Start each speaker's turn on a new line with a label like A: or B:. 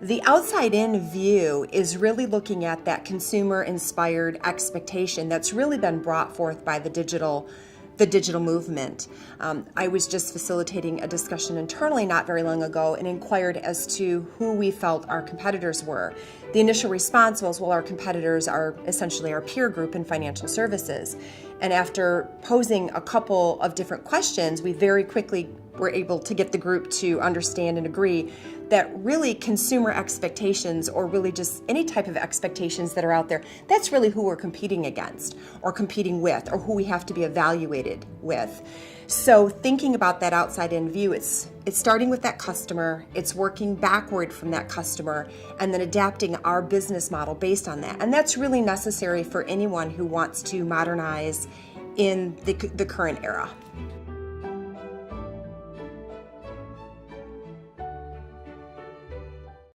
A: The outside-in view is really looking at that consumer-inspired expectation that's really been brought forth by the digital movement. I was just facilitating a discussion internally not very long ago and inquired as to who we felt our competitors were. The initial response was, well, our competitors are essentially our peer group in financial services. And after posing a couple of different questions, we very quickly were able to get the group to understand and agree that really consumer expectations, or really just any type of expectations that are out there, that's really who we're competing against or competing with, or who we have to be evaluated with. So thinking about that outside-in view, it's starting with that customer, it's working backward from that customer, and then adapting our business model based on that. And that's really necessary for anyone who wants to modernize in the current era.